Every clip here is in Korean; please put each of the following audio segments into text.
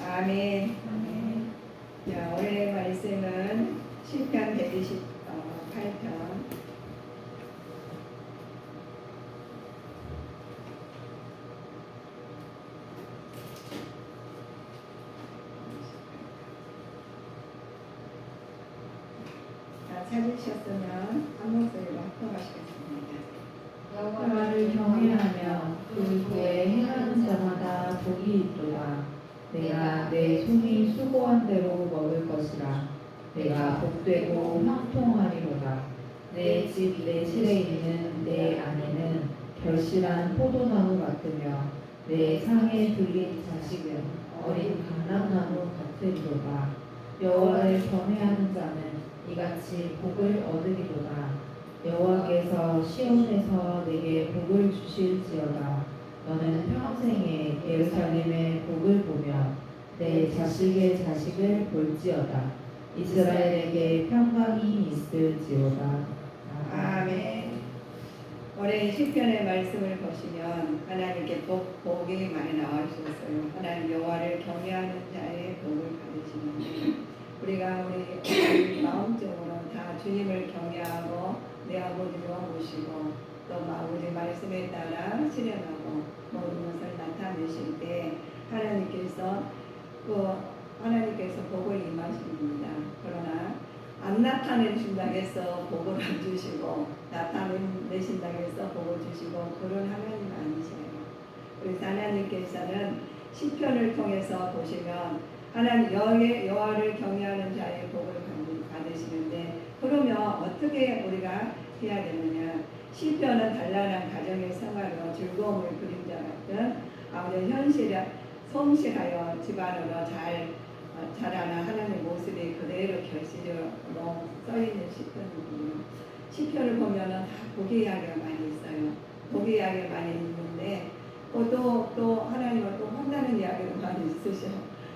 아멘. 자, 오늘의 말씀은 시편 128편. 찾으셨으면 한 목소리로 합독하시겠습니다. 여호와를 경외하며 그 구에 행하는 자마다 복이 있도다. 내가 내 손이 수고한 대로 먹을 것이라. 내가 복되고 형통하리로다. 내 집 내 실에 있는 내 아내는 결실한 포도나무 같으며 내 상에 들린 자식은 어린 감람나무 같으리로다. 여호와를 경외하는 자는 이같이 복을 얻으리로다. 여호와께서 시온에서 내게 복을 주실지어다. 너는 평생에 예루살렘의 복을 보며 내 자식의 자식을 볼지어다. 이스라엘에게 평강이 있을지어다. 아멘. 올해 시편의 말씀을 보시면 하나님께 복이 많이 나와 있었어요. 하나님 여호와를 경외하는 자의 복을 받으시는 우리가 우리 마음적으로 다 주님을 경외하고 내 아버지를 모시고 또 우리 말씀에 따라 실행하고 모든 것을 나타내실 때 하나님께서 복을 임하십니다. 그러나 안 나타내신다고 해서 복을 안 주시고 나타내신다고 해서 복을 주시고 그런 하나님 아니세요. 그래서 하나님께서는 시편을 통해서 보시면 하나님 여호와를 경외하는 자의 복을 받으시는데 그러면 어떻게 우리가 해야 되느냐. 시편은 단란한 가정의 생활로 즐거움을 그림자 같은 아버지 현실에 성실하여 집안으로 잘 자라는 하나님의 모습이 그대로 결실로 써있는 시편이거든요. 시편을 보면은 다 복의 이야기가 많이 있어요. 복의 이야기가 많이 있는데 또 하나님은 또 혼나는 이야기도 많이 있으셔.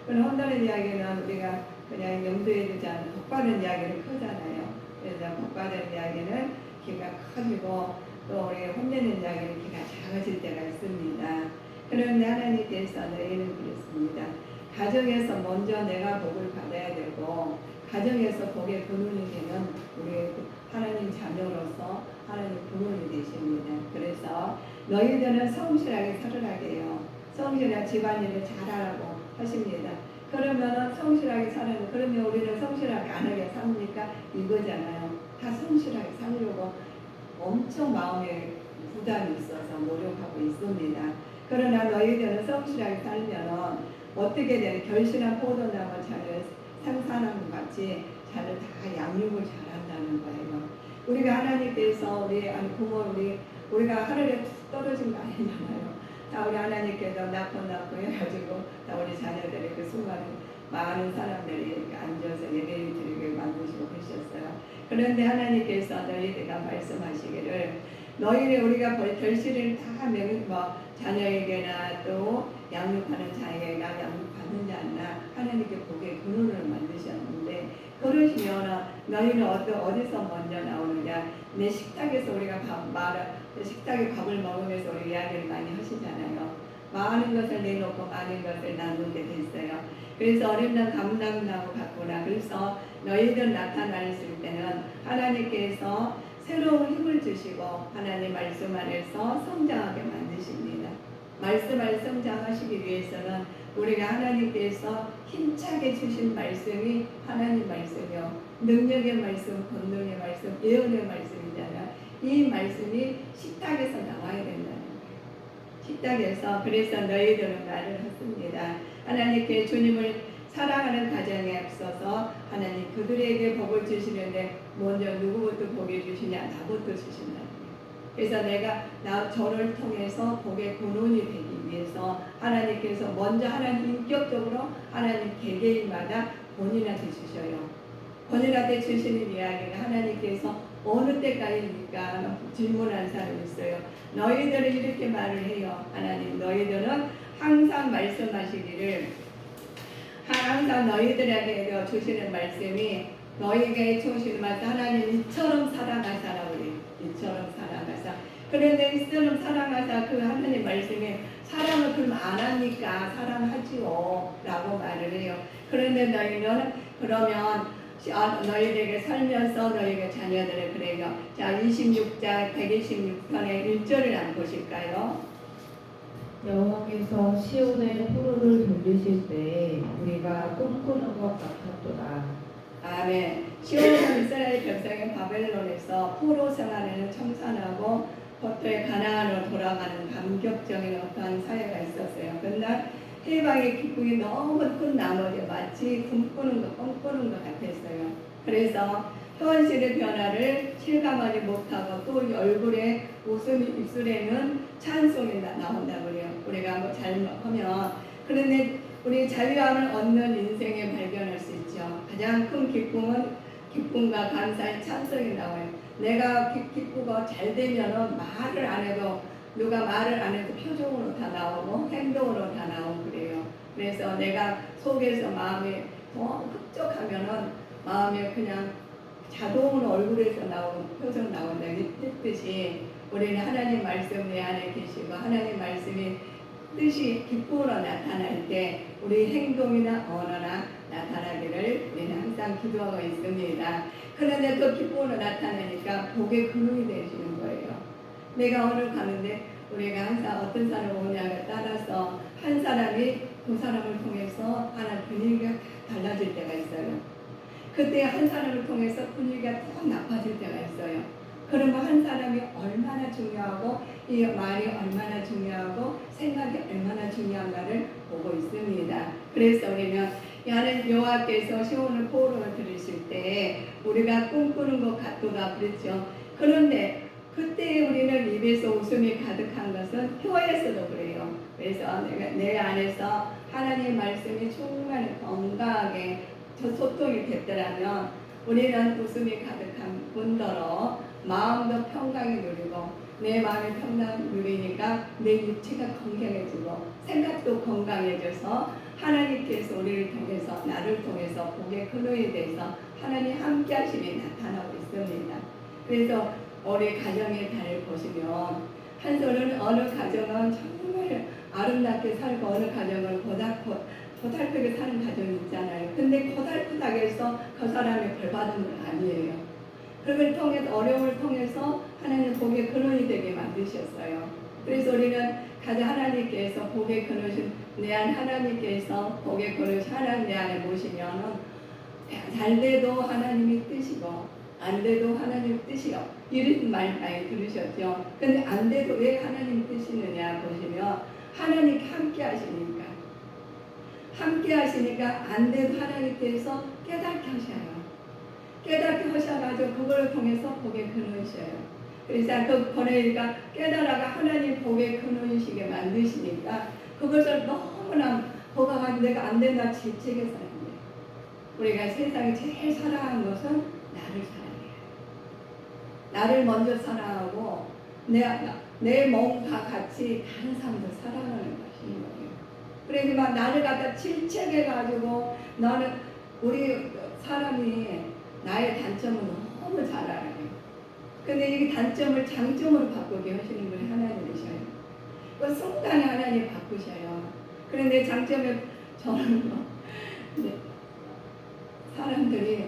그런 혼나는 이야기는 우리가 그냥 염두에 두지 않는 복받은 이야기를 크잖아요. 그래서 복받은 이야기는 귀가 커지고 또 우리 혼내는 이야기는 귀가 작아질 때가 있습니다. 그런데 하나님께서 너희는 그렇습니다. 가정에서 먼저 내가 복을 받아야 되고 가정에서 복의 근원이 되는 우리 하나님 자녀로서 하나님 근원이 되십니다. 그래서 너희들은 성실하게 살으라게 해요. 성실하게 집안일을 잘하라고 하십니다. 그러면은 성실하게 사는 그러면 우리는 성실하게 안 하게 삽니까? 이거잖아요. 다 성실하게 살려고 엄청 마음에 부담이 있어서 노력하고 있습니다. 그러나 너희들은 성실하게 살면은 어떻게 되는 결실한 포도나무 자를 생산한 것 같이 자를 다 양육을 잘한다는 거예요. 우리가 하나님께서 우리가 하늘에 툭 떨어진 거 아니잖아요. 다 우리 하나님께서 낳고 해가지고 다 우리 자녀들이 그 수많은 많은 사람들이 이렇게 앉아서 예배를 드리게 만드시고 그러셨어요. 그런데 하나님께서 너희들과 말씀하시기를 너희는 우리가 결실을 다 자녀에게나 또 양육하는 자에게나 양육받는 자나 하나님께 복의 근원을 만드셨는데 그러시면 너희는 어디서 먼저 나오느냐. 내 식탁에서 우리가 식탁에 밥을 먹으면서 우리 이야기를 많이 하시잖아요. 많은 것을 내놓고 많은 것을 나누게 됐어요. 그래서 어린날 감당나무 같구나. 그래서 너희들 나타나실 때는 하나님께서 새로운 힘을 주시고 하나님 말씀 안에서 성장하게 만드십니다. 말씀 안에 성장하시기 위해서는 우리가 하나님께서 힘차게 주신 말씀이 하나님 말씀이요. 능력의 말씀, 권능의 말씀, 예언의 말씀이잖아요. 이 말씀이 식탁에서 나와야 된다는 거예요. 식탁에서. 그래서 너희들은 말을 했습니다. 하나님께 주님을 사랑하는 가정에 앞서서 하나님 그들에게 복을 주시는데 먼저 누구부터 복을 주시냐. 나부터 주신다. 그래서 저를 통해서 복의 근원이 되기 위해서 하나님께서 먼저 하나님 인격적으로 하나님 개개인마다 본인한테 주셔요. 본인한테 주시는 이야기가 하나님께서 어느 때까지입니까? 질문한 사람이 있어요. 너희들은 이렇게 말을 해요. 하나님 너희들은 항상 말씀하시기를 항상 너희들에게 주시는 말씀이 너희에게 주시는 말씀 하나님 이처럼 살아가사라 그래요. 이처럼 살아가사 그런데 이처럼 사랑하사 그 하나님 말씀에 사랑을 그럼 안 하니까 사랑하지요 라고 말을 해요. 그런데 너희는 그러면 너희에게 살면서 너희가 자녀들을 그래요. 자 26장 126편의 1절을 한번 보실까요? 여호와께서 시온에 포로를 돌리실 때에 우리가 꿈꾸는 것 같았도다. 아멘. 시온은 이스라엘 백성이 바벨론에서 포로 생활에는 청산하고 포터의 가나안으로 돌아가는 감격적인 어떠한 사회가 있었어요. 그러나 해방의 기쁨이 너무 큰 나머지 마치 꿈꾸는 것, 꿈꾸는 것 같았어요. 그래서 현실의 변화를 실감하지 못하고 또 얼굴에 웃음이 입술에는 찬송이 나온다고 그래요. 우리가 한번 잘하면 그런데 우리 자유함을 얻는 인생에 발견할 수 있죠. 가장 큰 기쁨은 기쁨과 감사의 찬송이 나와요. 내가 기쁘고 잘 되면은 말을 안 해도 누가 말을 안 해도 표정으로 다 나오고 행동으로 다 나오고 그래요. 그래서 내가 속에서 마음이 너무 흡족하면은 마음에 그냥 자동으로 얼굴에서 나오는 표정 나온다 했듯이 우리는 하나님 말씀 내 안에 계시고 하나님 말씀이 뜻이 기쁨으로 나타날 때 우리 행동이나 언어나 나타나기를 우리는 항상 기도하고 있습니다. 그런데 또 기쁨으로 나타나니까 복의 근원이 되시는 거예요. 내가 오늘 가는데 우리가 항상 어떤 사람이 오냐에 따라서 한 사람이 그 사람을 통해서 하나 분위기가 달라질 때가 있어요. 그때 한 사람을 통해서 분위기가 더 나빠질 때가 있어요. 그러면 한 사람이 얼마나 중요하고 이 말이 얼마나 중요하고 생각이 얼마나 중요한가를 보고 있습니다. 그래서 우리는 야는 여호와께서 시온을 포로를 들으실 때 우리가 꿈꾸는 것 같도다 그랬죠. 그런데 그때 우리는 입에서 웃음이 가득한 것은 혀에서도 그래요. 그래서 내 안에서 하나님의 말씀이 정말 건강하게 소통이 됐더라면 우리는 웃음이 가득한 분더러 마음도 평강이 누리고 내 마음이 평강 누리니까 내 육체가 건강해지고 생각도 건강해져서 하나님께서 우리를 통해서 나를 통해서 복의 근원이 돼서 하나님 함께 하심이 나타나고 있습니다. 그래서 우리 가정의 달을 보시면 한 손은 어느 가정은 정말 아름답게 살고 어느 가정은 고달프게 사는 가정이 있잖아요. 근데 고달프다고 해서 그 사람이 벌 받은 건 아니에요. 그걸 통해서 어려움을 통해서 하나님 복의 근원이 되게 만드셨어요. 그래서 우리는 가장 하나님께서 복의 근원이신 내 안 하나님께서 복의 근원이신 하나님 내 안에 모시면은 잘 돼도 하나님이 뜻이고 안 돼도 하나님 뜻이요. 이런 말 많이 들으셨죠. 근데 안 돼도 왜 하나님 뜻이느냐 보시면 하나님 함께 하시니까 함께 하시니까 안 돼도 하나님께서 깨닫게 하셔요. 깨닫게 하셔가지고 그걸 통해서 복의 근원이셔요. 그래서 그 번외니까 깨달아가 하나님 복의 근원이시게 만드시니까 그것을 너무나 보가가지고 내가 안 된다 질책해서 안 돼. 우리가 세상에 제일 사랑하는 것은 나를 사랑해요. 나를 먼저 사랑하고 내 몸과 같이 다른 사람도 사랑하는 것이 거예요. 그래서 막 나를 갖다 질책해가지고 나는 우리 사람이 나의 단점을 너무 잘 알아요. 근데 이 단점을 장점으로 바꾸게 하시는 분이 하나님이셔요. 그 순간에 하나님 바꾸셔요. 그런데 장점을 저는 사람들이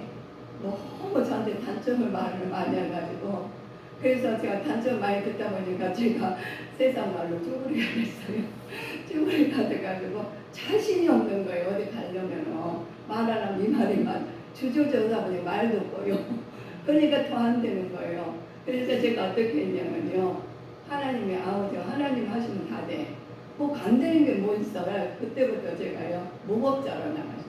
너무 저한테 단점을 말을 많이 해가지고 그래서 제가 단점 많이 듣다 보니까 제가 세상 말로 쭈구리가 됐어요. 쭈구리가 돼가지고 자신이 없는 거예요. 어디 가려면 말하려면 이 말이만 주저주저하다 보니 말도 없고요. 그러니까 더 안 되는 거예요. 그래서 제가 어떻게 했냐면요. 하나님이 아우죠. 하나님 하시면 다 돼. 뭐 안 되는 게 뭐 있어요. 그때부터 제가요. 무법자로 나가서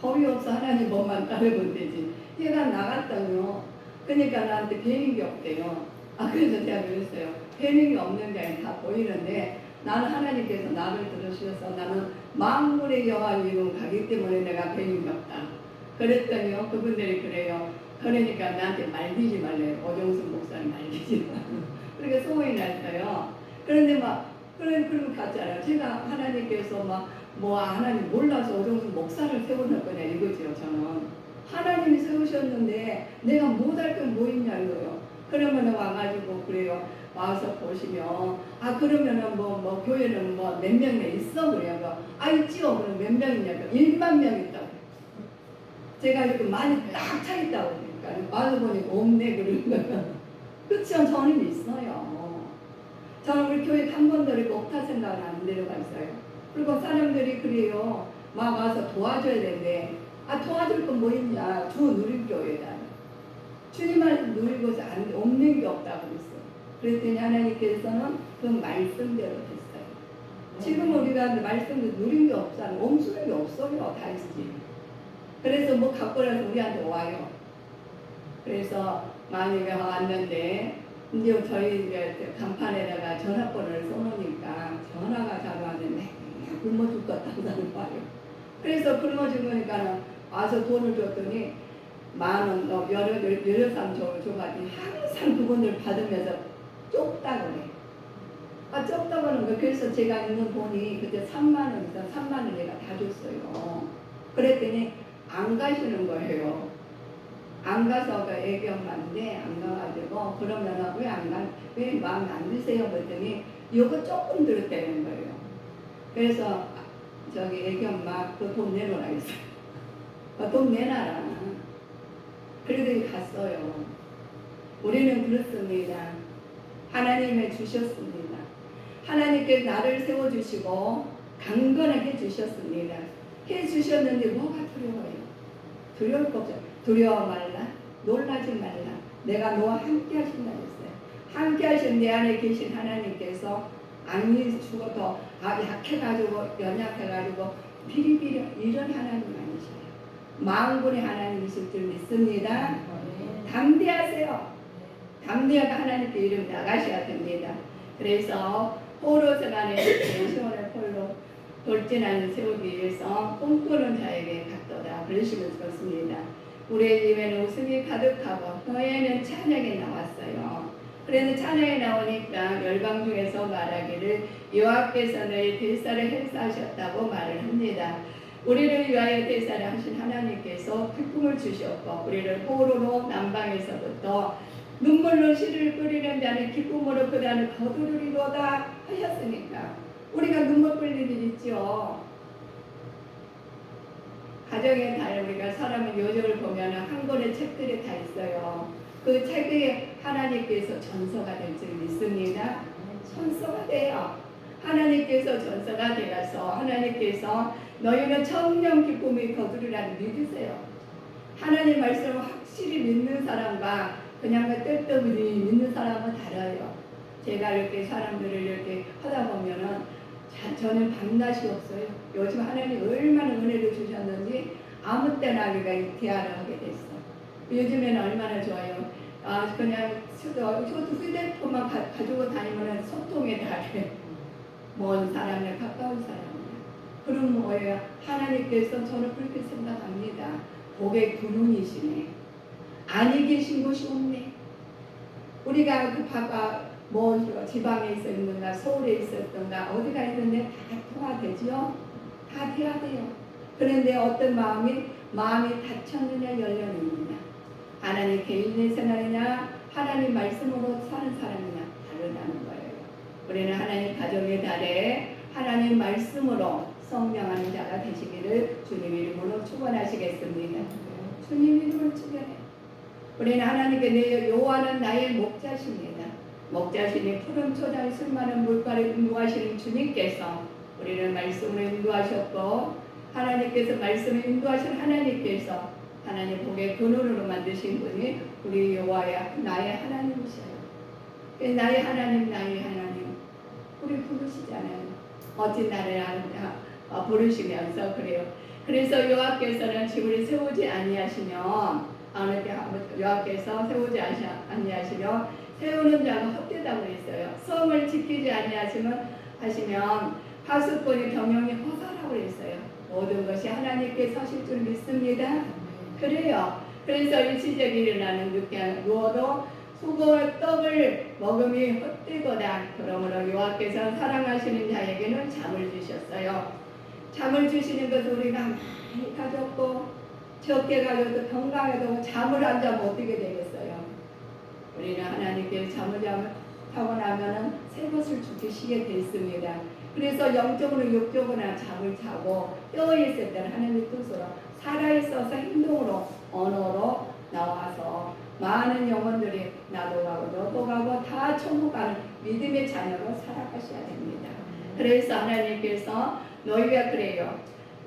겁이 없어 하나님 법만 따르면 되지. 얘가 나갔다고요. 그러니까 나한테 배는 게 없대요. 그래서 제가 그랬어요. 배는 게 없는 게 아니라 다 보이는데 나는 하나님께서 나를 들으셔서 나는 만물의 여호와 이름 가기 때문에 내가 배는 게 없다. 그랬더니요. 그분들이 그래요. 그러니까 나한테 말리지 말래요. 오정순 목사님 말리지 말고. 그러니까 소문이 났어요. 그런데 그런 같잖아요. 제가 하나님께서 하나님 몰라서 오정순 목사를 세우는 거냐 이거죠. 저는 하나님이 세우셨는데 내가 못할 건 뭐 있냐 이거요. 그러면 와가지고 그래요. 와서 보시면 그러면은 뭐 교회는 뭐 몇 명이나 있어 그래요. 있지요. 그럼 몇 명이냐고 1만 명 있다고. 제가 이렇게 많이 딱 차 있다고 그러니까 와서 보니까 없네 그러는 거예요. 그렇죠. 저는 있어요. 저는 우리 교회 한 번도 이렇게 없다 생각은 안 들어갔어요. 그리고 사람들이 그래요. 막 와서 도와줘야 되는데 도와줄 건 뭐 있냐. 주 누린교회다. 주님을 누리고서 없는 게 없다고 그랬어요. 그랬더니 하나님께서는 그 말씀대로 됐어요. 지금 우리가 말씀대로 누린 게 없잖아요. 엄수는 게 없어요. 다 있지. 그래서 뭐 갖고 나서 우리한테 와요. 그래서 만약에 왔는데 이제 저희 간판에다가 전화번호를 써놓으니까 전화가 잘 왔는데 굶어 죽겠다고 나는 봐요. 그래서 굶어 죽으니까 와서 돈을 줬더니 10,000원, 여러 사람 줘가지고 항상 그분들 받으면서 좁다 그래. 좁다고 하는 거. 그래서 제가 있는 돈이 그때 3만원이다. 3만원 내가 다 줬어요. 그랬더니 안 가시는 거예요. 안 가서 애기 엄마인데 안 가가지고 그러면은 왜 마음에 안 드세요? 그랬더니 이거 조금 들었다는 거예요. 그래서 저기 애기 엄마 그 돈 내놓으라 했어요. 돈 내놔라. 그러더니 갔어요. 우리는 그렇습니다. 하나님을 주셨습니다. 하나님께 나를 세워주시고 강건하게 주셨습니다. 해주셨는데 뭐가 두려워요? 두려울 거 없어요. 두려워 말라. 놀라지 말라. 내가 너와 함께 하신다 했어요. 함께 하신 내 안에 계신 하나님께서 악이 죽어도 약해가지고 연약해가지고 비리비리 이런 하나님 아니셔요. 만군의 하나님이실 줄 믿습니다. 담대하세요. 담대하게 하나님께 이름 나가셔야 됩니다. 그래서 포로선 안에 시온의 폴로 돌진하는 세우기 위해서 꿈꾸는 자에게 갔도다. 그러시면 좋습니다. 우리의 집에는 웃음이 가득하고 너에는 찬양이 나왔어요. 그래서 찬양이 나오니까 열방 중에서 말하기를 여호와께서 너희 대사를 행사하셨다고 말을 합니다. 우리를 위하여 대사를 하신 하나님께서 기쁨을 주셨고 우리를 포로로 남방에서부터 눈물로 씨를 끓이는 자는 기쁨으로 그 단을 거두리로다 하셨으니까 우리가 눈물 끓일 일 있죠. 가정의 달 우리가 사람의 요정을 보면 한 권의 책들이 다 있어요. 그 책이 하나님께서 전서가 될 줄 믿습니다. 전서가 돼요. 하나님께서 전서가 되어서 하나님께서 너희는 청령 기쁨이 거두리라는 믿으세요. 하나님 말씀을 확실히 믿는 사람과 그냥 떼떠보니 믿는 사람은 달라요. 제가 이렇게 사람들을 이렇게 하다 보면은 저는 밤낮이 없어요. 요즘 하나님 얼마나 은혜를 주셨는지 아무 때나 우리가 대화를 하게 됐어. 요즘에는 얼마나 좋아요. 그냥 저도 휴대폰만 가지고 다니면 소통의 달에 먼 사람이나 가까운 사람이나 그럼 뭐예요? 하나님께서 저는 그렇게 생각합니다. 복의 근원이시네. 아니 계신 곳이 없네. 우리가 그 뭐 지방에 있었는가 서울에 있었던가 어디가 있는데 다 통화되죠? 다 돼야 돼요. 그런데 어떤 마음이 닫혔느냐 열렸느냐 하나님 개인의 생활이냐 하나님 말씀으로 사는 사람이냐 다르다는 거예요. 우리는 하나님 가정의 달에 하나님 말씀으로 성령하는 자가 되시기를 주님 이름으로 축원하시겠습니다. 주님 이름으로 축원해요. 우리는 하나님께 내 여호와는 나의 목자십니다. 목자시니 푸른 초장 술 많은 물가를 인도하시는 주님께서 우리를 말씀으로 인도하셨고 하나님께서 말씀을 인도하신 하나님께서 하나님 복의 근원으로 만드신 분이 우리 여호와야 나의 하나님이셔요. 나의 하나님 우리 부르시잖아요. 어찌 나를 부르시면서 그래요. 그래서 여호와께서는 집을 세우지 아니하시며 여호와께서 세우지 아니하시며 세우는 자가 헛되다고 했어요. 성을 지키지 아니하시면 파수꾼이 경영이 허사라고 했어요. 모든 것이 하나님께 서실 줄 믿습니다. 그래요. 그래서 일시적이 일어나는 누워도 수고와 떡을 먹음이 헛되거다. 그러므로 여호와께서 사랑하시는 자에게는 잠을 주셨어요. 잠을 주시는 것을 우리가 많이 가졌고 적게 가져도 건강해도 잠을 안 자면 어떻게 되겠어요? 우리는 하나님께 잠을 자면 하고 나면은 새 것을 죽이시게 됐습니다. 그래서 영적으로 육적으로나 잠을 자고 깨어 있을 때는 하나님의 뜻으로 살아있어서 행동으로 언어로 나와서 많은 영혼들이 나도 가고 너도 가고 다 천국 가는 믿음의 자녀로 살아가셔야 됩니다. 그래서 하나님께서 너희가 그래요.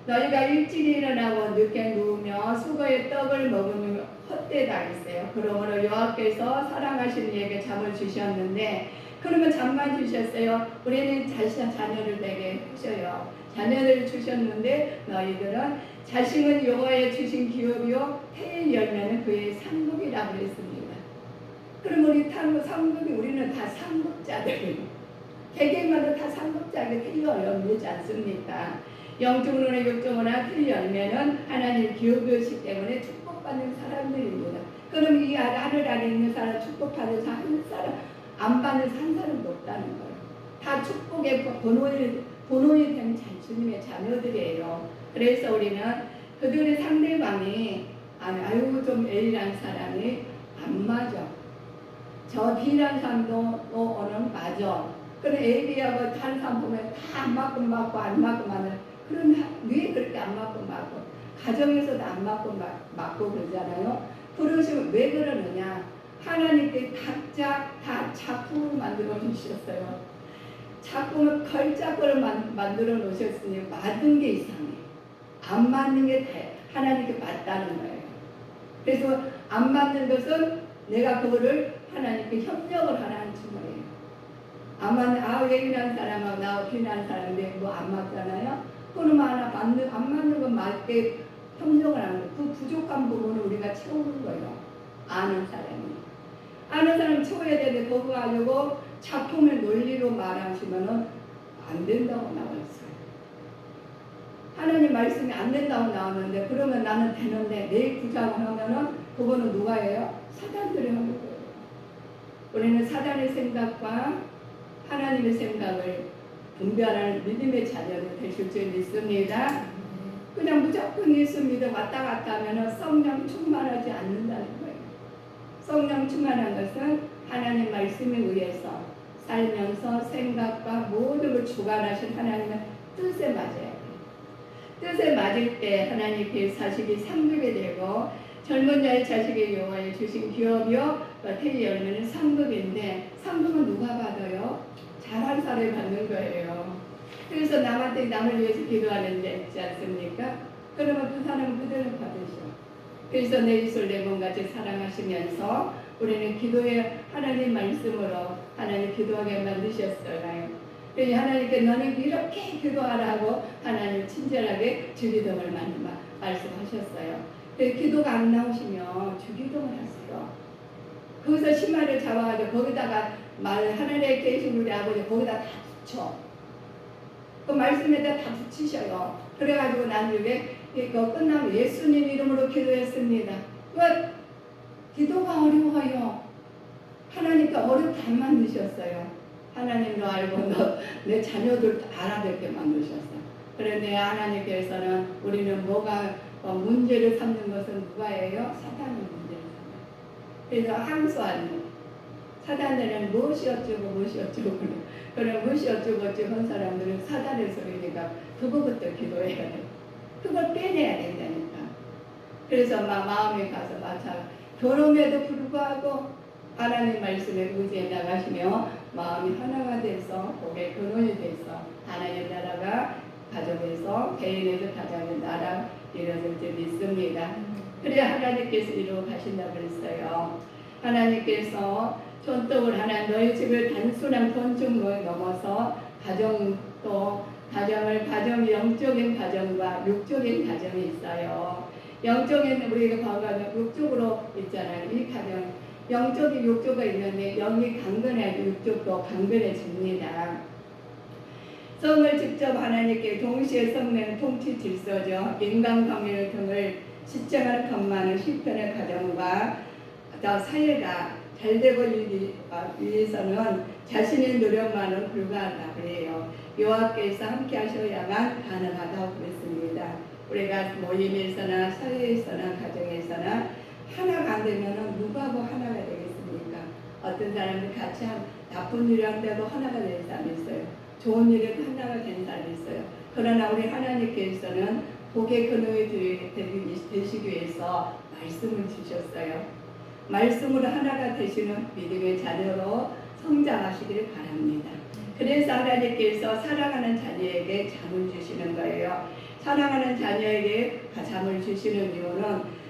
너희가 일찍 일어나고 늦게 누우며 수고의 떡을 먹으면 헛되다 했어요. 그러므로 여호와께서 사랑하시는 이에게 잠을 주셨는데 그러면 잠만 주셨어요. 우리는 자녀를 내게 하셔요. 자녀를 주셨는데 너희들은 자식은 여호와의 주신 기업이요 태의 열매는 그의 상급이라고 했습니다. 그럼 우리 상급이 우리는 다 상급자들이에요. 개개인마다 다 상급자에게 태의 열매지 않습니까? 영적으로나 육적으로나 태의 열매는 하나님 기업이었기 때문에 축복받는 사람들입니다. 그럼 이 하늘 아래 있는 사람 축복받는 사람 안 받는 한 사람도 없다는 거예요. 다 축복의 본원이 된 주님의 자녀들이에요. 그래서 우리는 그들의 상대방이 아유 좀 A라는 사람이 안 맞아. 저 B라는 사람도 오늘 맞아. 그럼 A, B하고 다른 사람 보면 다 안 맞고 안 맞고 맞는. 그럼 왜 그렇게 안 맞고 맞고 가정에서도 안 맞고 맞고 그러잖아요. 그러시면 왜 그러느냐? 하나님께 각자 다 작품을 만들어 주셨어요. 작품을 걸작을 만들어 놓으셨으니 맞은 게 이상해. 안 맞는 게 하나님께 맞다는 거예요. 그래서 안 맞는 것은 내가 그거를 하나님께 협력을 하라는 거예요. 안 맞는 A라는 사람하고 나하고 B라는 사람인데 뭐 안 맞잖아요. 그러면 안 맞는 건 맞게 협력을 하는 거예요. 그 부족한 부분을 우리가 채우는 거예요. 아는 사람 채워야 되는데 그거 가지고 작품의 논리로 말하시면은 안 된다고 나와 있어요. 하나님 말씀이 안 된다고 나오는데 그러면 나는 되는데 내 주장을 하면은 그거는 누가 해요? 사단들이 하는 거예요. 우리는 사단의 생각과 하나님의 생각을 분별하는 믿음의 자녀들 되실 줄 믿습니다. 그냥 무조건 예수 믿음 왔다 갔다 하면은 성령 충만하지 않는다는 거예요. 성령 충만한 것은 하나님 말씀에 의해서 살면서 생각과 모든 걸 주관하신 하나님의 뜻에 맞아야 돼요. 뜻에 맞을 때 하나님께 자식이 상급이 되고 젊은 자의 자식의 여호와의 주신 기업이요 태의 열매는 상급인데 상급은 누가 받아요? 잘한 사람이 받는 거예요. 그래서 남을 위해서 기도하는데 있지 않습니까? 그러면 그 사람은 그대로 받으셔. 그래서 내 입술 내 몸같이 사랑하시면서 우리는 기도에 하나님 말씀으로 하나님 기도하게 만드셨어요. 그래서 하나님께 너는 이렇게 기도하라고 하나님 친절하게 주기도를 말씀하셨어요. 기도가 안 나오시면 주기도를 하세요. 거기서 심화를 잡아가지고 거기다가 하늘에 계신 우리 아버지 거기다 다 붙여. 그 말씀에다 다 붙이셔요. 그래가지고 나중에 이거 끝나면 예수님 이름으로 기도했습니다. 왜? 기도가 어려워요. 하나님께 어렵게 안 만드셨어요. 하나님도 알고 내 자녀들도 알아듣게 만드셨어요. 그런데 하나님께서는 우리는 뭐가 문제를 삼는 것은 누가 해요? 사단이 문제를 삼아요. 그래서 항소하는 사단들은 무엇이 어쩌고 그런 무엇이 어쩌고 한 사람들은 사단의 소리니까 그거부터 기도해야 돼요. 그걸 빼내야 된다니까. 그래서 마음에 가서 마찬가지 그럼에도 불구하고 하나님 말씀에 의지해 나가시며 마음이 하나가 돼서 복의 근원이 돼서 하나님의 나라가 가정에서 개인에서 가정의 나라 이루어질 줄 믿습니다. 그래야 하나님께서 이루어 가신다고 그랬어요. 하나님께서 손톱을 하나 너희 집을 단순한 건축물에 넘어서 가정이 영적인 가정과 육적인 가정이 있어요. 영적인 우리가 봐가지고 육적으로 있잖아요. 이 가정 영적인 육적이 있는데 영이 강건해도 육적도 강건해집니다. 성을 직접 하나님께 동시에 성내는 통치 질서죠. 인간 관계 등을 시청하는 것만은 시편의 가정과 사회가 잘 되고 위해서는 자신의 노력만은 불가하다 그래요. 여호와께서 함께 하셔야만 가능하다고 그랬습니다. 우리가 모임에서나 사회에서나 가정에서나 하나가 안 되면 누구하고 하나가 되겠습니까? 어떤 사람들 같이 나쁜 일을 한데도 하나가 된 사람이 있어요. 좋은 일에 하나가 된 사람이 있어요. 그러나 우리 하나님께서는 복의 근원이 되시기 위해서 말씀을 주셨어요. 말씀으로 하나가 되시는 믿음의 자녀로 성장하시기를 바랍니다. 그래서 하나님께서 사랑하는 자녀에게 잠을 주시는 거예요. 사랑하는 자녀에게 잠을 주시는 이유는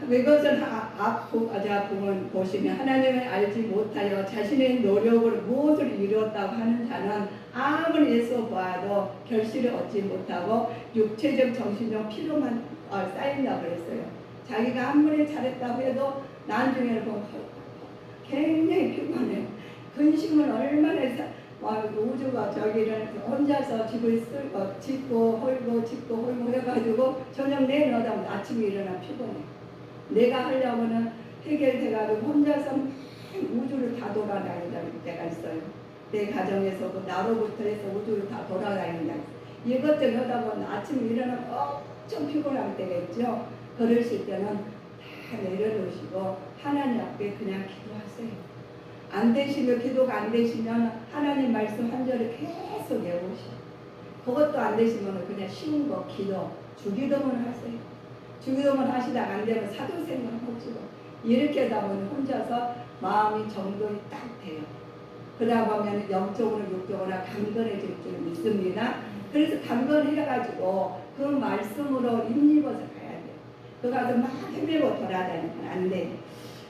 이것은 앞부분 보시면 하나님을 알지 못하여 자신의 노력으로 무엇을 이루었다고 하는 자는 아무리 애써 보아도 결실을 얻지 못하고 육체적 정신적 피로만 쌓인다고 그랬어요. 자기가 아무리 잘했다고 해도 나중에 보면 굉장히 피곤해요. 근심을 얼마나 해서 우주가 저기를 혼자서 집을 짓고 헐고 해가지고 저녁 내려오다 아침에 일어나 피곤해. 내가 하려고는 해결돼가지고 혼자서 우주를 다 돌아다닌다는 때가 있어요. 내 가정에서도 나로부터 해서 우주를 다 돌아다닌다. 이것저것 하다 보면 아침에 일어나면 엄청 피곤할 때가 있죠. 그러실 때는 다 내려놓으시고 하나님 앞에 그냥 기도하세요. 안 되시면 기도가 안 되시면 하나님 말씀 한 절을 계속 외우시고 그것도 안 되시면 그냥 쉬운 거 기도 주기도문 하세요. 주기도문 하시다가 안 되면 사도생활 하시고 이렇게 하다 보면 혼자서 마음이 정돈이 딱 돼요. 그러다 보면 영적으로 육적으로 강건해질 줄 믿습니다. 그래서 강건해가지고 그 말씀으로 힘입어서 가야 돼요. 그 가서 막 헤매고 돌아다니면 안 돼요.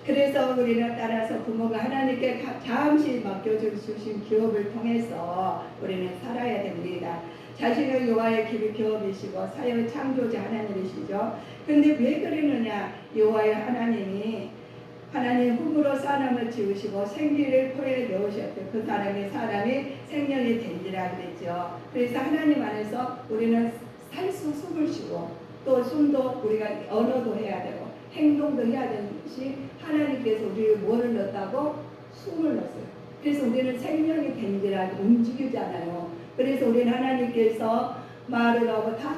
그래서 우리는 따라서 부모가 하나님께 잠시 맡겨주신 기업을 통해서 우리는 살아야 됩니다. 자신의 여호와의 길을 기업이시고 사역의 창조자 하나님이시죠. 그런데 왜 그러느냐? 여호와의 하나님 흙으로 사람을 지으시고 생기를 코에 넣으셨대요. 그 사람이 생명이 된지라 그랬죠. 그래서 하나님 안에서 우리는 살 수 숨을 쉬고 또 숨도 우리가 언어도 해야 되고 행동도 해야 되듯이 하나님께서 우리를 뭐를 넣었다고? 숨을 넣었어요. 그래서 우리는 생명이 된지라 움직이잖아요. 그래서 우리는 하나님께서 말을 하고 다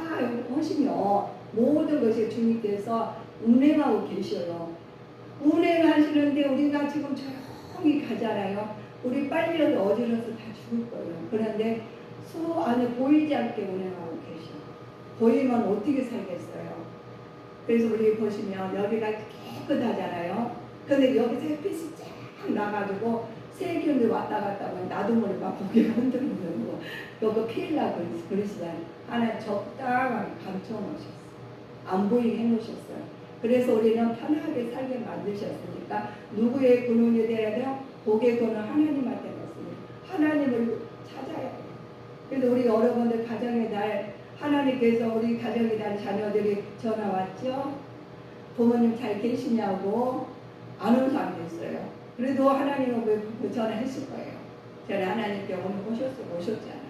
하시며 모든 것이 주님께서 운행하고 계셔요. 운행하시는데 우리가 지금 조용히 가잖아요. 우리 빨리 어지러서 다 죽을 거예요. 그런데 수 안에 보이지 않게 운행하고 계셔. 보이면 어떻게 살겠어요? 그래서 우리 보시면 여기가 깨끗하잖아요. 근데 여기서 햇빛이 쫙 나가지고 세균이 왔다 갔다 하면 나도 모르게 막 고개가 흔들리는 거. 여기 피하려고 그러시잖아요. 하나 적당하게 감춰놓으셨어요. 안 보이게 해놓으셨어요. 그래서 우리는 편하게 살게 만드셨으니까 누구의 근원이 되어야 돼요? 복의 근원 하나님한테 갔습니다. 하나님을 찾아야 돼요. 그래서 우리 여러분들 가정의 날 하나님께서 우리 가정의 날 자녀들이 전화 왔죠? 부모님 잘 계시냐고 안 온 사람도 있어요. 그래도 하나님은 왜 전화했을 거예요. 전에 하나님께 오늘 오셨잖아요.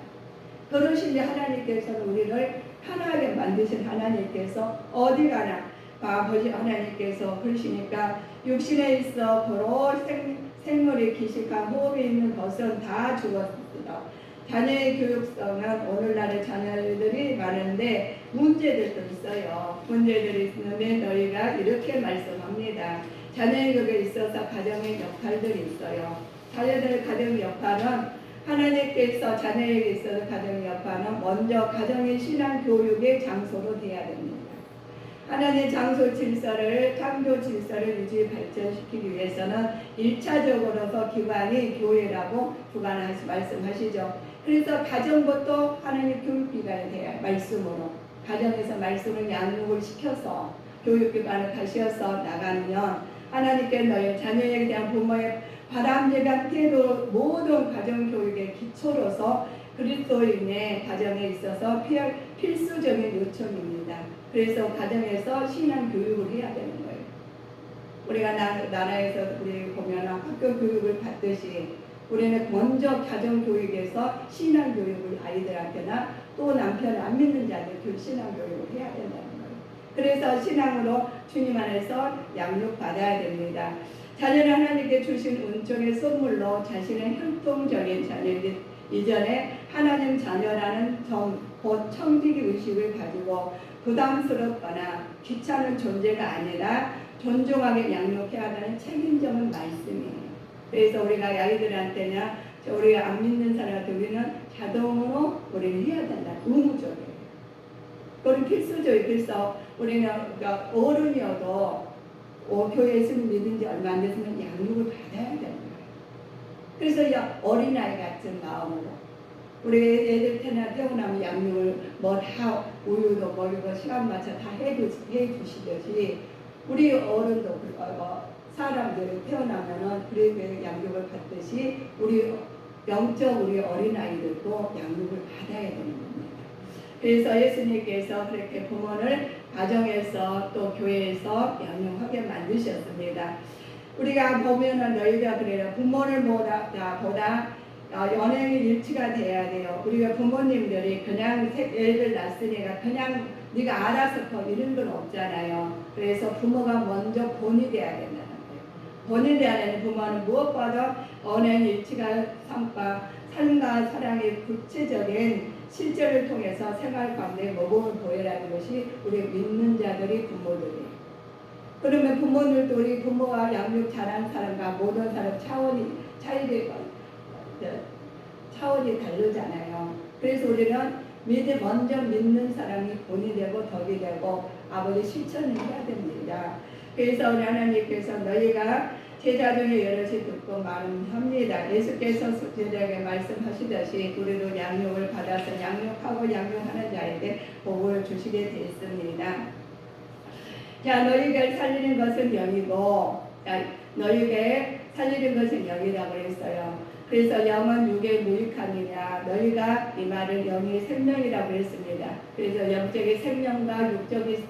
그러시니 하나님께서는 우리를 편하게 만드신 하나님께서 어디 가나 아버지 하나님께서 그러시니까 육신에 있어 도로 생물이 기식한 호흡이 있는 것은 다 죽었습니다. 자녀의 교육성은 오늘날의 자녀들이 많은데 문제들도 있어요. 문제들이 있는데 너희가 이렇게 말씀합니다. 자녀의 교육에 있어서 가정의 역할들이 있어요. 자녀들의 가정의 역할은 하나님께서 자녀에게 있어서 가정의 역할은 먼저 가정의 신앙 교육의 장소로 돼야 됩니다. 하나님의 장소 질서를 창조 질서를 유지 발전시키기 위해서는 1차적으로서 기관이 교회라고 말씀하시죠. 그래서 가정부터 하나님 교육기관이 돼야 말씀으로 가정에서 말씀을 양육을 시켜서 교육기관을 다시어서 나가면 하나님께 너희 자녀에 대한 부모의 바람직한 태도 모든 가정교육의 기초로서 그리스도인의 가정에 있어서 필수적인 요청입니다. 그래서 가정에서 신앙 교육을 해야 되는 거예요. 우리가 나라에서 우리 보면 학교 교육을 받듯이 우리는 먼저 가정 교육에서 신앙 교육을 아이들한테나 또 남편 안 믿는 자들 신앙 교육을 해야 된다는 거예요. 그래서 신앙으로 주님 안에서 양육 받아야 됩니다. 자녀는 하나님께 주신 은총의 선물로 자신의 혈통적인 자녀들 이전에 하나님 자녀라는 곧 청지기 의식을 가지고 부담스럽거나 귀찮은 존재가 아니라 존중하게 양육해야 하는 책임져는 말씀이에요. 그래서 우리가 아이들한테는 우리 안 믿는 사람한테 우리는 자동으로 우리는 해야 된다. 의무적이에요. 그건 필수적이에요. 그래서 우리는 그러니까 어른이어도 교회에서 믿은 지 얼마 안 됐으면 양육을 받아야 되는 거예요. 그래서 어린아이 같은 마음으로 우리 애들 태어나면 양육을 뭐 다 우유도 먹이고 시간 맞춰 다 해주시듯이 우리 어른도 사람들이 태어나면은 그렇게 양육을 받듯이 우리 영적 우리 어린아이들도 양육을 받아야 되는 겁니다. 그래서 예수님께서 그렇게 부모를 가정에서 또 교회에서 양육하게 만드셨습니다. 우리가 보면은 너희가 그래요. 부모를 보다 연행이 일치가 돼야 돼요. 우리가 부모님들이 그냥 애를 낳았으니까 그냥 네가 알아서 더 이런 건 없잖아요. 그래서 부모가 먼저 본이 돼야 된다는 거예요. 본이 돼야 되는 부모는 무엇보다 언행 일치가 삶과 사랑의 구체적인 실제를 통해서 생활 가운데 모범을 보여라는 것이 우리 믿는 자들이 부모들이에요. 그러면 부모들도 우리 부모와 양육 잘한 사람과 모든 사람 차원이 다르잖아요. 그래서 우리는 먼저 믿는 사람이 본이 되고 덕이 되고 아버지 실천을 해야 됩니다. 그래서 우리 하나님께서 너희가 제자 중에 여럿이 듣고 말합니다. 예수께서 제자에게 말씀하시듯이 우리도 양육을 받아서 양육하고 양육하는 자에게 복을 주시게 되었습니다. 자, 너희가 살리는 것은 영이고, 너희에게 살리는 것은 영이라고 했어요. 그래서 영은 육의 무익함이냐, 너희가 이 말은 영이 생명이라고 했습니다. 그래서 영적인 생명과 육적인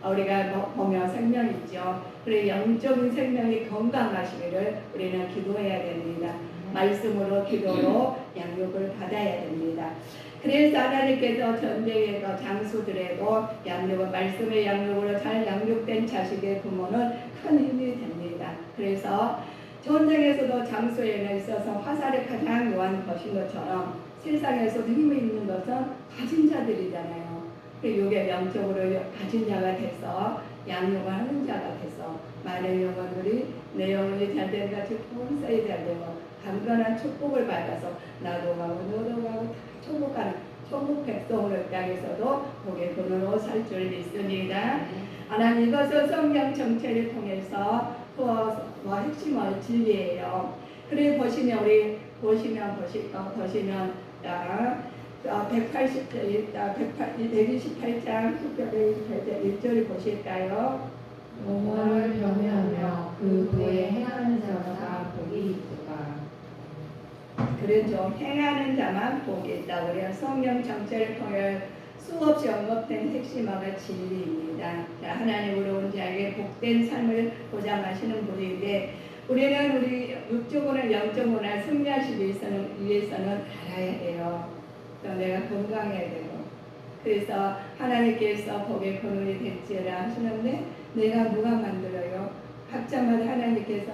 우리가 보면 생명 있죠. 그래서 영적인 생명이 건강하시기를 우리는 기도해야 됩니다. 말씀으로 기도로 양육을 받아야 됩니다. 그래서 하나님께서 전쟁에도 장수들에도 양육은 말씀의 양육으로 잘 양육된 자식의 부모는 큰 힘이 됩니다. 그래서 전쟁에서도 장수에 있어서 화살이 가장 요한 것인 것처럼 세상에서도 힘이 있는 것은 가진 자들이잖아요. 이게 영적으로 가진 자가 돼서 양육을 하는 자가 돼서 만의 영혼들이 내 영혼이 잘된 같이 본사에 잘되고 강건한 축복을 받아서 나도 가고 너도 가고 다 천국 가는 천국 백성으로 땅에서도 복의 근원으로 살 줄 믿습니다. 하나님 이것은 성경 정체를 통해서 핵심은 진리예요. 그래 보시면 우리 보시면 128장 128절 보실까요? 영혼을 경외하며 그 도에 행하는 자마다 복이 있도다. 그렇죠. 행하는 자만 복이 있다고 그래요. 성경 정체를 통해 수없이 언급된 핵심어가 진리입니다. 자, 하나님으로 온 자에게 복된 삶을 보장하시는 분인데 우리는 우리 육적으로나 영적으로나 승리하시기 위해서는 알아야 돼요. 또 내가 건강해야 되고 그래서 하나님께서 복의 근원이 될지라 하시는데 내가 누가 만들어요? 각자마다 하나님께서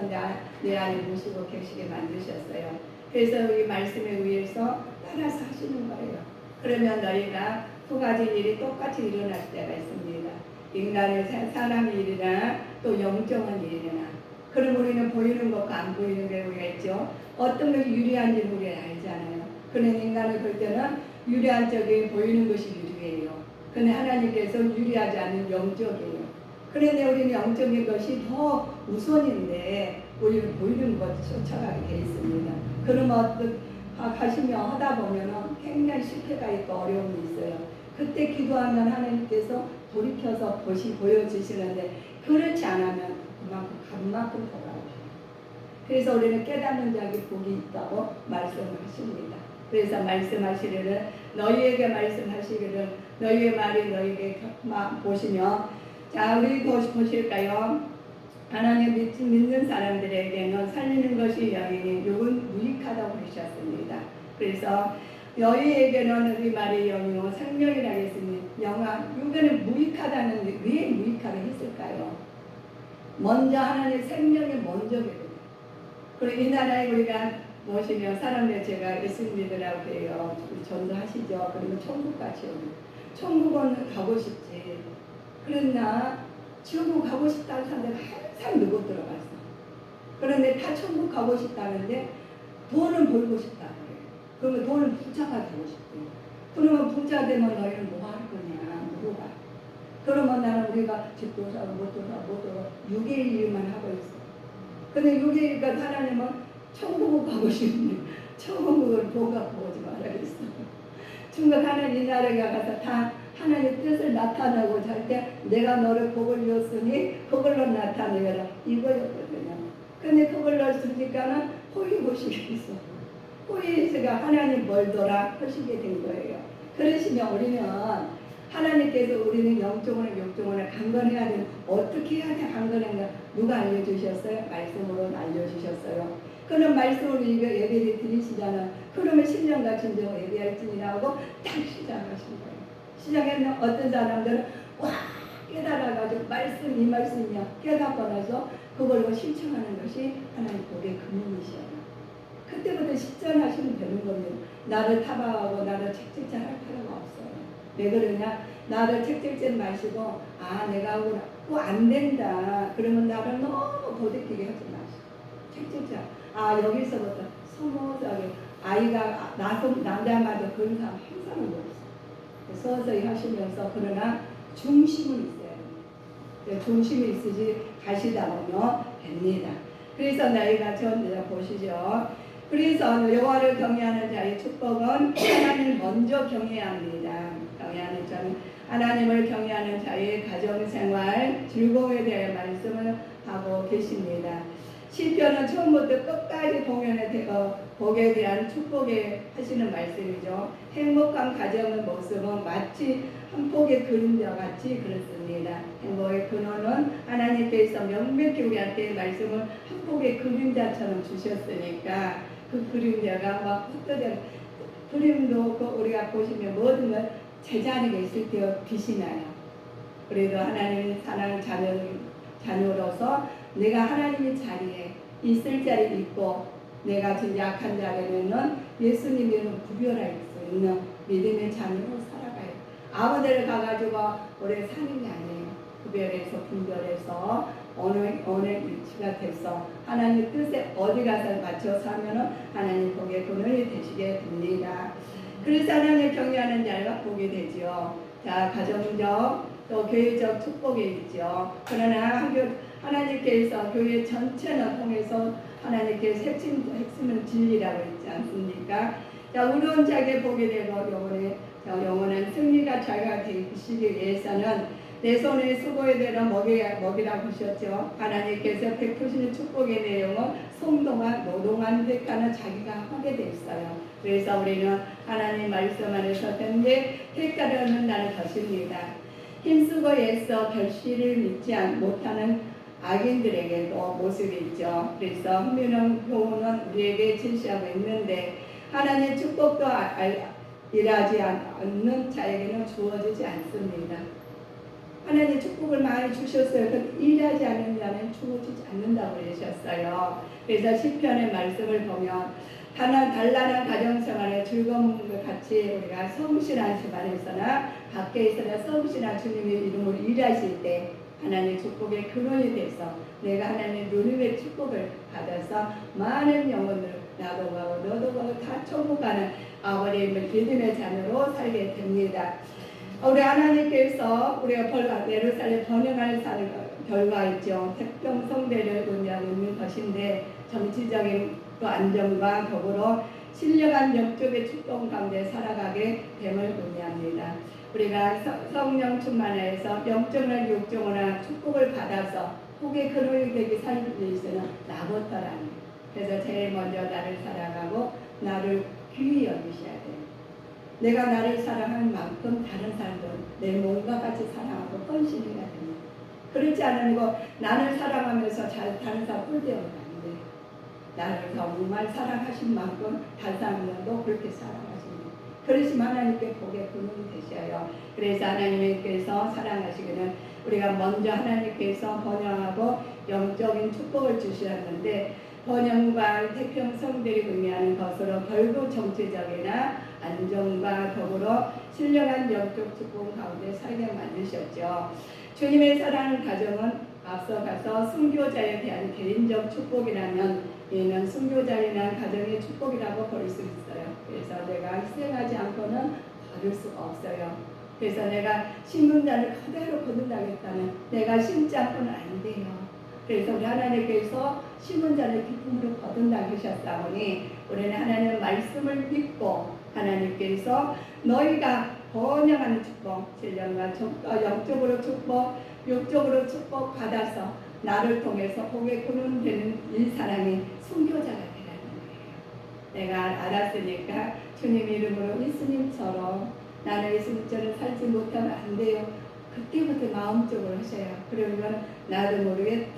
내 안에 모시고 계시게 만드셨어요. 그래서 이 말씀에 의해서 따라서 하시는 거예요. 그러면 너희가 두 가지 일이 똑같이 일어날 때가 있습니다. 인간의 사람의 일이나 또 영적인 일이나. 그럼 우리는 보이는 것과 안 보이는 경우가 있죠. 어떤 것이 유리한지는 우리는 알잖아요. 그런 인간을 볼 때는 유리한 쪽에 보이는 것이 유리해요. 그런데 하나님께서 유리하지 않는 영적이에요. 그런데 우리는 영적인 것이 더 우선인데 우리는 보이는 것을 쫓아가게 되어 있습니다. 그러면 가시며 하다 보면 굉장히 실패가 있고 어려움이 있어요. 그때 기도하면 하나님께서 돌이켜서 보여주시는데 그렇지 않으면 그만큼 돌아오셔요. 그래서 우리는 깨닫는 자에게 복이 있다고 말씀하십니다. 그래서 말씀하시기를 너희에게 말씀하시기를 너희의 말이 너희에게 보시며 자 우리 보실까요? 하나님 믿는 사람들에게는 살리는 것이 영이니 육은 무익하다고 하셨습니다. 그래서 너희에게는 우리 말이 영이요 생명이라 했으니 육에는 무익하다는 왜 무익하게 했을까요? 먼저 하나님 생명이 먼저거든요. 그리고 이 나라에 우리가 보시면 사람들 제가 예수 믿으라고 해요. 전도하시죠. 그러면 천국 가시오. 천국은 가고 싶지. 그러나 지옥은 가고 싶다는 사람들 항상 누구 들어갔어. 그런데 다 천국 가고 싶다는데 돈은 벌고 싶다 그래요. 그러면 돈은 부자가 되고 싶대요. 그러면 부자 되면 너희는 뭐 할 거냐 물어봐. 그러면 나는 우리가 집도 사고 못도 사고 못도 사고 6일 일만 하고 있어. 근데 6일이니까 하나님은 천국을 가고 싶네. 천국을 보가 보지 말아야겠어. 중국 하나님 나라에 가서 다 하나님 뜻을 나타내고 잘 때 내가 너를 복을 줬으니 그걸로 나타내라 이거였거든요. 근데 그걸로 쓰니까는 호의호식이 있어. 호의호식가 하나님 멀더라 하시게 된 거예요. 그러시면 우리는 하나님께서 우리는 영적으로 육적으로 강건해야 되는 어떻게 해야 돼 강건한가 누가 알려주셨어요? 말씀으로 알려주셨어요. 그런 말씀으로 이거 예배를 드리시잖아. 그러면 10년간 진정 예배할지니라고 딱 시작하신 거예요. 시작했는 어떤 사람들은 와 깨달아가지고 말씀 이 말씀이야 깨닫고 나서 그걸로 실천하는 것이 하나님 복의 근원이셔요. 그때부터 실천하시면 되는 겁니다. 나를 타박하고 나를 책찍질 할 필요가 없어요. 왜 그러냐? 나를 책찍질 마시고 아 내가 안 된다. 그러면 나를 너무 도둑이게 하지 마시고 책찍질 아 여기서부터 소모하게 아이가 나자마자 그런 사람 한 사람도 없어. 서서히 하시면서 그러나 중심은 있어야 됩니다. 중심이 있으시 가시다 보면 됩니다. 그래서 나이가 전자 보시죠. 그래서 여호와를 경외하는 자의 축복은 하나님을 먼저 경외해야 합니다. 경외하는 자는 하나님을 경외하는 자의 가정생활 즐거움에 대해 말씀을 하고 계십니다. 시편은 처음부터 끝까지 복에 대한 축복에 하시는 말씀이죠. 행복한 가정의 모습은 마치 한 폭의 그림자 같이 그렇습니다. 행복의 근원은 하나님께서 명백히 우리한테 말씀을 한 폭의 그림자처럼 주셨으니까 그 그림자가 막 흩어져 그림도 우리가 보시면 모든 걸 제자리에 있을 때 빛이 나요. 그래도 하나님이 사랑하는 자녀로서 내가 하나님의 자리에 있을 자리에 있고 내가 좀 약한 자리에는 예수님이랑 구별할 수 있는 믿음의 자녀로 살아가요. 아무 데를 가가지고 오래 사는 게 아니에요. 구별해서 분별해서 어느 위치가 돼서 하나님 뜻에 어디 가서 맞춰 사면은 하나님 복의 근원이 되시게 됩니다. 그래서 하나님을 경외하는 자가 복이 되지요. 자 가정적 또 교회적 축복이 있죠. 그러나 하나님께서 교회 전체를 통해서 하나님께서 핵심은 진리라고 있지 않습니까? 자, 의로운 자에게 복이 되고 영원한 승리가 자가 되시기 위해서는 내 손의 수고에 대한 먹이라고 하셨죠. 하나님께서 베푸시는 축복의 내용은 성동한 노동한 택하는 자기가 하게 돼 있어요. 그래서 우리는 하나님 말씀 안에서 택하려는 것입니다. 힘쓰고 애써 결실을 믿지 못하는 악인들에게도 모습이 있죠. 그래서 흥미로운 교훈은 우리에게 제시하고 있는데 하나님의 축복도 일하지 않는 자에게는 주어지지 않습니다. 하나님의 축복을 많이 주셨어요. 그 일하지 않는 자는 주어지지 않는다고 그러셨어요. 그래서 시편의 말씀을 보면 단란한 가정생활에 즐거움과 같이 우리가 성실한 집안에서나 밖에서나 성실한 주님의 이름으로 일하실 때 하나님의 축복의 근원이 돼서 내가 하나님의 누님의 축복을 받아서 많은 영혼들 나도 가고 너도 가고 다 천국 가는 아버지의 믿음의 자녀로 살게 됩니다. 우리 하나님께서 우리가 예루살렘 번영할 결과 있죠. 태평성대를 의미하는 것인데 정치적인 안정과 더불어 신령한 영적의 축복 가운데 살아가게 됨을 의미합니다. 우리가 성령 충만해서 영적으로나 육적으로나 축복을 받아서 복의 근원이 되기 살기 위해서는 나부터라는 그래서 제일 먼저 나를 사랑하고 나를 귀히 여기셔야 돼요. 내가 나를 사랑하는 만큼 다른 사람도 내 몸과 같이 사랑하고 헌신해야 됩니다. 그렇지 않으면 나를 사랑하면서 다른 사람 꼴대어가 안 돼. 나를 정말 사랑하신 만큼 다른 사람들도 그렇게 사랑하십니다. 그러시면 하나님께 복의 근원이 되셔요. 그래서 하나님께서 사랑하시기는 우리가 먼저 하나님께서 번영하고 영적인 축복을 주셨는데 번영과 태평성대를 의미하는 것으로 결국 정치적이나 안정과 더불어 신령한 영적 축복 가운데 살게 만드셨죠. 주님의 사랑하는 가정은 앞서가서 순교자에 대한 개인적 축복이라면 이는 순교자에 대한 가정의 축복이라고 볼 수 있어요. 그래서 내가 희생하지 않고는 받을 수가 없어요. 그래서 내가 심은 자를 그대로 거둔다겠다는 내가 심지 않고는 안 돼요. 그래서 우리 하나님께서 심은 자를 기쁨으로 거둔다 하셨사오니 우리는 하나님의 말씀을 믿고 하나님께서 너희가 번영하는 축복, 신령과 영적으로 축복, 육적으로 축복 받아서 나를 통해서 복의 근원 되는 이 사람이 순교자가 되라는 거예요. 내가 알았으니까 주님 이름으로 예수님처럼 나는 예수님처럼 살지 못하면 안 돼요. 그때부터 마음적으로 하셔요. 그러면 나도 모르게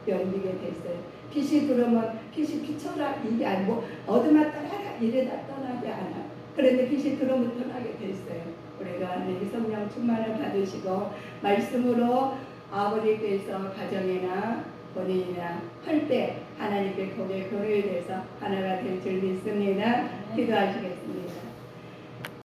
병들게 됐어요. 빛이 들어오면 빛이 비춰라 이게 아니고 어둠아 떠나라 이래다 떠나지 않아. 그런데 빛이 들어오면 떠나게 됐어요. 우리가 하나님의 성령 충만을 받으시고 말씀으로 아버지께서 가정이나 본인이나 할 때 하나님께 복의 교류에 대해서 하나가 될 줄 믿습니다. 기도하시겠습니다.